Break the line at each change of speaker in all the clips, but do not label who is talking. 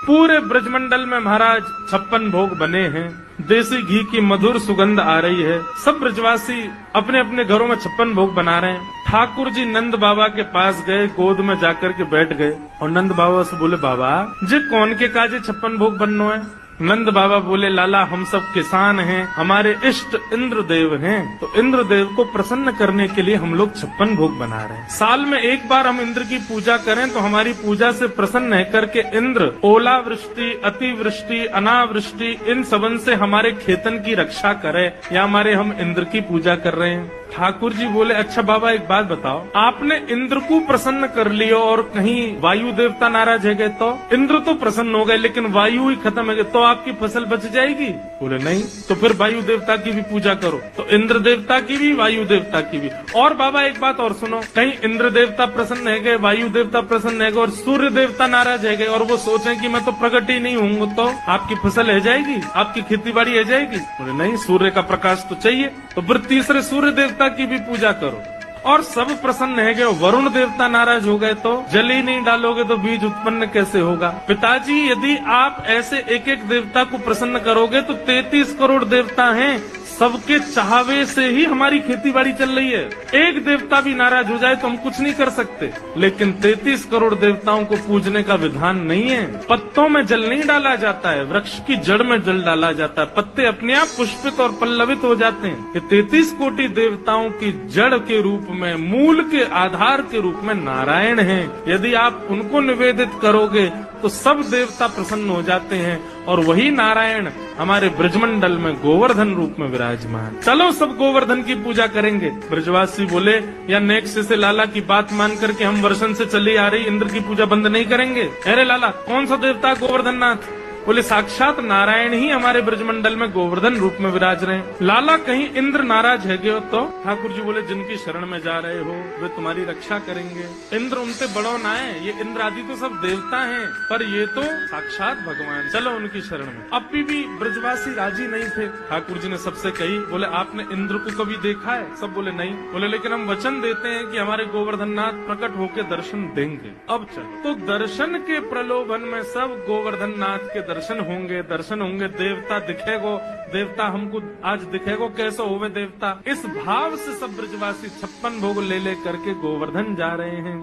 पूरे ब्रजमंडल में महाराज 56 भोग बने हैं। देसी घी की मधुर सुगंध आ रही है। सब ब्रजवासी अपने अपने घरों में 56 भोग बना रहे हैं। ठाकुर जी नंद बाबा के पास गए, गोद में जाकर के बैठ गए और नंद बाबा से बोले, बाबा जे कौन के काजे 56 भोग बननो है? नंद बाबा बोले, लाला हम सब किसान हैं, हमारे इष्ट इंद्रदेव हैं, तो इंद्रदेव को प्रसन्न करने के लिए हम लोग 56 भोग बना रहे हैं। साल में एक बार हम इंद्र की पूजा करें तो हमारी पूजा से प्रसन्न है करके इंद्र ओलावृष्टि, अतिवृष्टि, अनावृष्टि इन सबन से हमारे खेतन की रक्षा करे, या हमारे हम इंद्र की पूजा कर रहे हैं। ठाकुर जी बोले, अच्छा बाबा एक बात बताओ, आपने इंद्र को प्रसन्न कर लियो और कहीं वायु देवता नाराज है गए तो? इंद्र तो प्रसन्न हो गए लेकिन वायु ही खत्म है गए, तो आपकी फसल बच जाएगी? बोले नहीं। तो फिर वायु देवता की भी पूजा करो। तो इंद्र देवता की भी, वायु देवता की भी। और बाबा एक बात और सुनो, कहीं इंद्र देवता प्रसन्न है गए, वायु देवता प्रसन्न है गए और सूर्य देवता नाराज है गए और वो सोचे कि मैं तो प्रकट ही नहीं हूँ, तो आपकी फसल है जाएगी, आपकी खेती बाड़ी है जाएगी? बोले नहीं, सूर्य का प्रकाश तो चाहिए। तो फिर तीसरे सूर्य देवता की भी पूजा करो। और सब प्रसन्न है गए, वरुण देवता नाराज हो गए तो जल ही नहीं डालोगे तो बीज उत्पन्न कैसे होगा? पिताजी यदि आप ऐसे एक एक देवता को प्रसन्न करोगे तो 33 करोड़ देवता हैं, सबके चाहवे से ही हमारी खेती बाड़ी चल रही है। एक देवता भी नाराज हो जाए तो हम कुछ नहीं कर सकते, लेकिन 33 करोड़ देवताओं को पूजने का विधान नहीं है। पत्तों में जल नहीं डाला जाता है, वृक्ष की जड़ में जल डाला जाता है, पत्ते अपने आप पुष्पित और पल्लवित हो जाते हैं। ये 33 कोटि देवताओं की जड़ के रूप में, मूल के आधार के रूप में नारायण हैं। यदि आप उनको निवेदित करोगे तो सब देवता प्रसन्न हो जाते हैं और वही नारायण हमारे ब्रजमंडल में गोवर्धन रूप में विराजमान। चलो सब गोवर्धन की पूजा करेंगे। ब्रजवासी बोले, या नेक्स्ट से लाला की बात मान करके हम वर्षन से चली आ रही इंद्र की पूजा बंद नहीं करेंगे। अरे लाला कौन सा देवता गोवर्धन नाथ? बोले साक्षात नारायण ही हमारे ब्रजमंडल में गोवर्धन रूप में विराज रहे हैं। लाला कहीं इंद्र नाराज है गए तो? ठाकुर जी बोले, जिनकी शरण में जा रहे हो वे तुम्हारी रक्षा करेंगे। इंद्र उनसे बड़ो ना है, ये इंद्र आदि तो सब देवता हैं, पर ये तो साक्षात भगवान, चलो उनकी शरण में। अब भी ब्रजवासी राजी नहीं थे। ठाकुर जी ने सबसे कही, बोले आपने इंद्र को कभी देखा है? सब बोले नहीं। बोले लेकिन हम वचन देते हैं कि हमारे गोवर्धन नाथ प्रकट होकर दर्शन देंगे। अब चलो, तो दर्शन के प्रलोभन में सब गोवर्धन नाथ के दर्शन होंगे, देवता दिखेगो, देवता हमको आज दिखेगो, कैसे होवे देवता। इस भाव से सब ब्रजवासी 56 भोग ले करके गोवर्धन जा रहे हैं।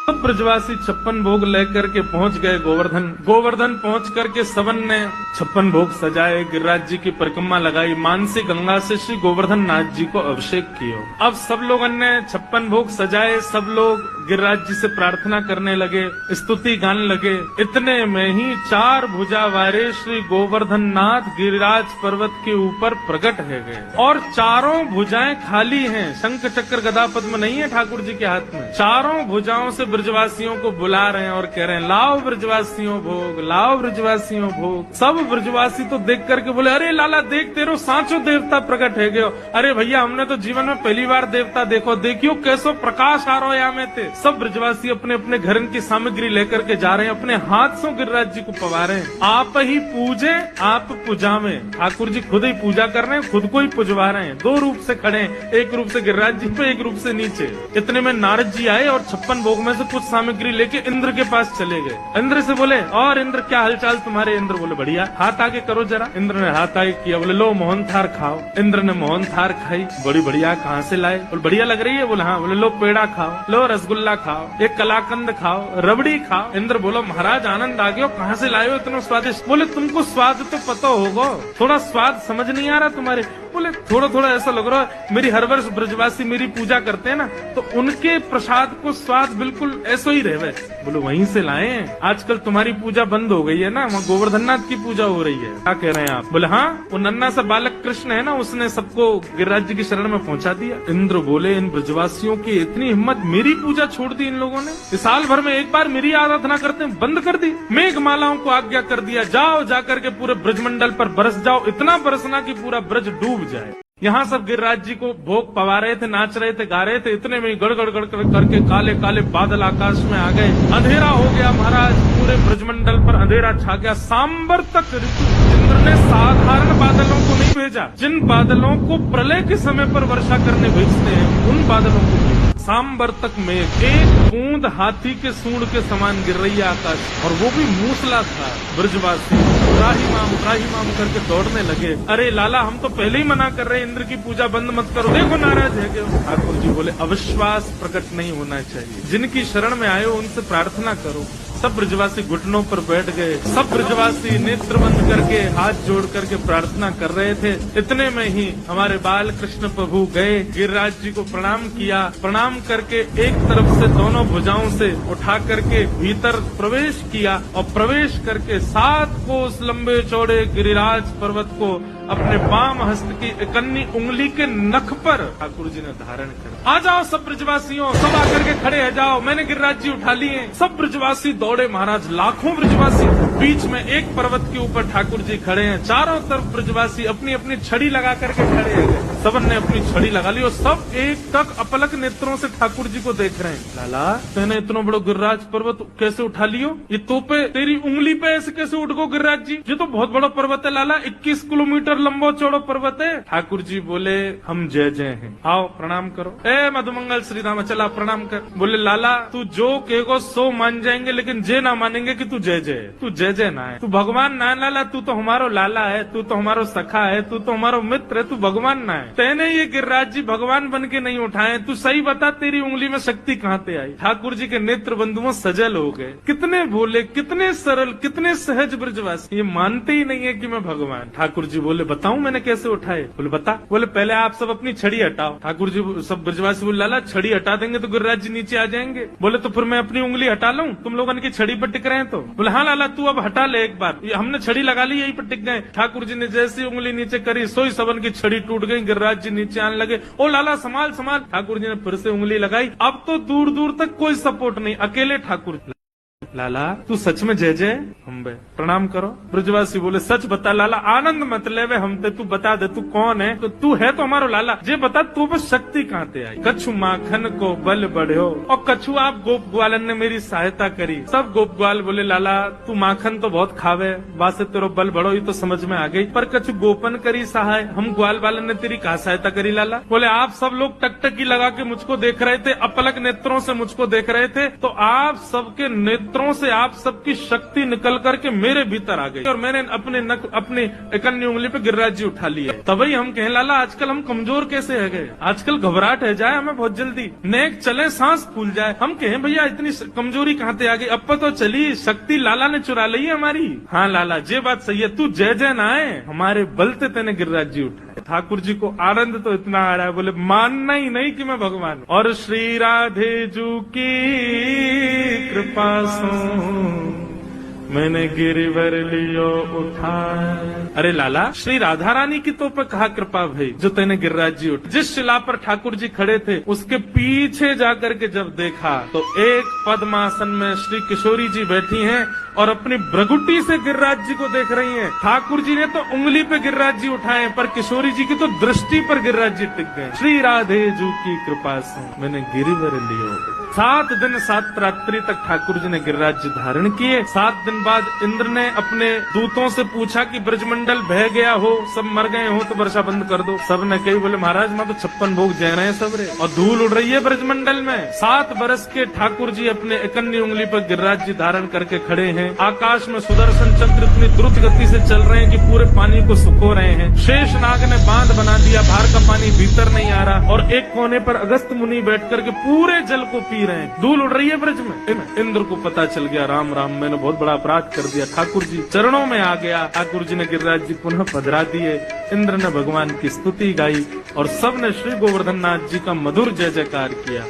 सब ब्रजवासी 56 भोग लेकर के पहुंच गए गोवर्धन पहुंच करके सबन ने 56 भोग सजाए, गिरिराज जी की परिक्रमा लगाई, मानसी गंगा से श्री गोवर्धन नाथ जी को अभिषेक किया। अब सब लोगों ने 56 भोग सजाए, सब लोग गिरिराज जी से प्रार्थना करने लगे, स्तुति गाने लगे। इतने में ही 4 भुजा वाले श्री गोवर्धन नाथ गिरिराज पर्वत के ऊपर प्रकट है गए और चारों भुजाएं खाली हैं। शंख चक्र गदा पद्म नहीं है ठाकुर जी के हाथ में। चारों भुजाओं से ब्रजवासियों को बुला रहे हैं और कह रहे हैं, लाओ ब्रजवासियों भोग, लाओ ब्रजवासियों भोग। सब ब्रजवासी तो देख करके बोले, अरे लाला देख तेरो सांचो देवता प्रकट है गयो। अरे भैया हमने तो जीवन में पहली बार देवता देखो, देखियो कैसो प्रकाश आ रहा है यहाँ थे। सब ब्रजवासी अपने अपने घर की सामग्री लेकर के जा रहे हैं, अपने हाथ से गिरिराज जी को पवा रहे हैं। आप ही पूजे आप पुजावे, ठाकुर जी खुद ही पूजा कर रहे हैं, खुद को ही पुजवा रहे हैं। 2 रूप से खड़े हैं, एक रूप से गिरिराज जी पे, एक रूप से नीचे। इतने में नारद जी आए और 56 भोग में से कुछ सामग्री लेके इंद्र के पास चले गए। इंद्र से बोले, और इंद्र क्या हालचाल तुम्हारे? इंद्र बोले बढ़िया। हाथ आगे करो जरा। इंद्र ने हाथ आगे किया, बोले लो मोहन थार खाओ। इंद्र ने मोहन थार खाई, बड़ी बढ़िया। कहाँ से लाए? बोले बढ़िया लग रही है। बोले हाँ। बोले लो पेड़ा खाओ, लो रसगुल्ला खाओ, एक कलाकंद खाओ, रबड़ी खाओ। इंद्र बोलो महाराज आनंद आ गया, कहाँ से लाए हो इतना स्वादिष्ट? बोले तुमको स्वाद तो पता होगा, थोड़ा स्वाद समझ नहीं आ रहा तुम्हारे? बोले थोड़ा थोड़ा ऐसा लग रहा है, मेरी हर वर्ष ब्रजवासी मेरी पूजा करते हैं ना, तो उनके प्रसाद को स्वाद बिल्कुल ऐसा ही रहे। बोले वहीं से लाए हैं, आजकल तुम्हारी पूजा बंद हो गई है ना, वहाँ गोवर्धन नाथ की पूजा हो रही है। क्या कह रहे हैं आप? बोले हाँ, वो नन्ना सा बालक कृष्ण है ना, उसने सबको गिरिराज जी की शरण में पहुंचा दिया। इंद्र बोले इन ब्रजवासियों की इतनी हिम्मत, मेरी पूजा छोड़ दी इन लोगों ने। इस साल भर में एक बार मेरी आराधना करते हैं, बंद कर दी। मेघमालाओं को आज्ञा कर दिया, जाओ जाकर के पूरे ब्रजमंडल पर बरस जाओ, इतना बरसना कि पूरा ब्रज डूब जाए। यहाँ सब गिरिराज जी को भोग पवा रहे थे, नाच रहे थे, गा रहे थे। इतने में गड़गड़ करके काले काले बादल आकाश में आ गए, अंधेरा हो गया महाराज। पूरे ब्रजमंडल पर अंधेरा छा गया, सांबर तक ऋतु। इंद्र ने साधारण बादलों को नहीं भेजा, जिन बादलों को प्रलय के समय पर वर्षा करने भेजते हैं उन बादलों को भेजा। सांबर तक में एक बूंद हाथी के सूंड के समान गिर रही है आकाश, और वो भी मूसलाधार। ब्रजवासी त्राहिमाम करके दौड़ने लगे। अरे लाला, हम तो पहले ही मना कर रहे, इंद्र की पूजा बंद मत करो, देखो नाराज है क्यों। ठाकुर जी बोले अविश्वास प्रकट नहीं होना चाहिए, जिनकी शरण में आए हो उनसे प्रार्थना करो। सब ब्रजवासी घुटनों पर बैठ गए, सब ब्रजवासी नेत्र बंद करके हाथ जोड़ करके प्रार्थना कर रहे थे। इतने में ही हमारे बाल कृष्ण प्रभु गए, गिरिराज जी को प्रणाम किया, प्रणाम करके एक तरफ से दोनों भुजाओं से उठा करके भीतर प्रवेश किया, और प्रवेश करके 7 कोस लंबे चौड़े गिरिराज पर्वत को अपने बाम हस्त की इकन्नी उंगली के नख पर ठाकुर जी ने धारण कर। आ जाओ सब ब्रजवासियों, सब आकर के खड़े है जाओ, मैंने गिरिराज जी उठा लिए। सब ब्रजवासी दौड़े महाराज, लाखों ब्रजवासी। बीच में एक पर्वत के ऊपर ठाकुर जी खड़े हैं, चारों तरफ ब्रजवासी अपनी अपनी छड़ी लगा करके खड़े हैं। सबन ने अपनी छड़ी लगा ली और सब एक तक अपलक नेत्रों से ठाकुर जी को देख रहे हैं। लाला, तेने इतना बड़ा गिरिराज पर्वत कैसे उठा लियो? ये तोपे तेरी उंगली पे ऐसे कैसे उठ गो गिरिराज जी? ये तो बहुत बड़ा पर्वत है लाला, 21 किलोमीटर लंबा चौड़ा पर्वत है। ठाकुर जी बोले हम जय जय हैं, आओ प्रणाम करो। ए मधुमंगल श्री राम, चला प्रणाम कर। बोले लाला, तू जो कहेगो सो मान जाएंगे, लेकिन जे ना मानेंगे कि तू जय जय। तू जय जय ना है, तू भगवान ना है लाला, तू तो हमारो लाला है, तू तो हमारो सखा है, तू तो हमारो मित्र है, तू भगवान ना है। तेने ये गिरिराज जी भगवान बन के नहीं उठाए, तू सही बता तेरी उंगली में शक्ति कहाँ से आई? ठाकुर जी के नेत्र बंधुओं सजल हो गए। कितने भोले, कितने सरल, कितने सहज ब्रजवासी, ये मानते ही नहीं है कि मैं भगवान। ठाकुर जी बोले बताऊं मैंने कैसे उठाए? बोले बता। बोले पहले आप सब अपनी छड़ी हटाओ। ठाकुर जी सब ब्रजवासी बोले लाला छड़ी हटा देंगे तो गिरिराज जी नीचे आ जाएंगे। बोले तो फिर मैं अपनी उंगली हटा लूं, तुम लोगों की छड़ी पर टिक रहे हैं तो? बोले हाँ लाला तू अब हटा ले एक बार, हमने छड़ी लगा ली यही पर टिक गए। ठाकुर जी ने जैसी उंगली नीचे करी, सोई सबन की छड़ी टूट गई, गिरिराज जी नीचे आने लगे। ओ लाला संभाल संभाल। ठाकुर जी ने फिर से उंगली लगाई, अब तो दूर दूर तक कोई सपोर्ट नहीं, अकेले ठाकुर। लाला तू सच में जय जय? हम प्रणाम करो। ब्रजवासी बोले सच बता लाला, आनंद मत ले वे हमते, तू बता दे तू कौन है? तो तू है तो हमारो लाला, जे बता तू बस शक्ति कहाँ से आई? कछु माखन को बल बढ़ो, और कछु आप गोप ग्वालन ने मेरी सहायता करी। सब गोप ग्वाल बोले लाला तू माखन तो बहुत खावे, बासे तेरो बल बढ़ो ये तो समझ में आ गई, पर कछु गोपन करी सहाय, हम ग्वाल वालन ने तेरी कहा सहायता करी लाला? बोले आप सब लोग टकटकी लगा के मुझको देख रहे थे, अपलक नेत्रों से मुझको देख रहे थे, तो आप सबके नेत्रों से आप सबकी शक्ति निकल करके मेरे भीतर आ गई, और मैंने अपनी इकन्नी उंगली पे गिरिराज जी उठा लिए। तभी हम कहें लाला आजकल हम कमजोर कैसे है गए, आजकल घबराहट है जाए हमें बहुत जल्दी, नेक चले सांस फूल जाए। हम कहें भैया इतनी कमजोरी कहाँ से आ गई? अब तो चली शक्ति लाला ने चुरा ली है हमारी। हाँ लाला ये बात सही है, तू जय जय ना है, हमारे बलते तेने गिरिराज जी उठाए। ठाकुर जी को आनंद तो इतना आ रहा है, बोले मानना ही नहीं कि मैं भगवान। और श्री राधे जू की कृपा सो मैंने गिरिवर लियो उठाए। अरे लाला श्री राधा रानी की तो पे कहा कृपा भाई, जो तेने गिरिराज जी उठ। जिस शिला पर ठाकुर जी खड़े थे उसके पीछे जाकर के जब देखा तो एक पद्मासन में श्री किशोरी जी बैठी हैं और अपनी भ्रगुटी से गिरिराज जी को देख रही हैं। ठाकुर जी ने तो उंगली पे गिरिराज जी उठाए, पर किशोरी जी की तो दृष्टि पर गिरिराज जी टिक गए। श्री राधे जू की कृपा से मैंने गिरिवर लियो। 7 दिन 7 रात्रि तक ठाकुर जी ने गिरिराज जी धारण किए। 7 दिन बाद इंद्र ने अपने दूतों से पूछा कि ब्रजमंडल बह गया हो, सब मर गए हो तो वर्षा बंद कर दो। सब ने कही बोले महाराज मैं तो 56 भोग जय रहे हैं सब रे, और धूल उड़ रही है ब्रजमंडल में। 7 बरस के ठाकुर जी अपने इकन्नी उंगली पर गिरिराज जी धारण करके खड़े हैं। आकाश में सुदर्शन चंद्र इतनी द्रुत गति से चल रहे हैं कि पूरे पानी को सुखो रहे हैं। शेष नाग ने बांध बना दिया, बाहर का पानी भीतर नहीं आ रहा, और एक कोने पर अगस्त मुनि बैठ करके पूरे जल को पी रहे हैं। धूल उड़ रही है ब्रज में। इंद्र को पता चल गया राम राम मैंने बहुत बड़ा अपराध कर दिया। ठाकुर जी चरणों में आ गया। ठाकुर जी ने गिरिराज जी पुनः पधरा दिए। इंद्र ने भगवान की स्तुति गाई और सब ने श्री गोवर्धन नाथ जी का मधुर जय जयकार किया।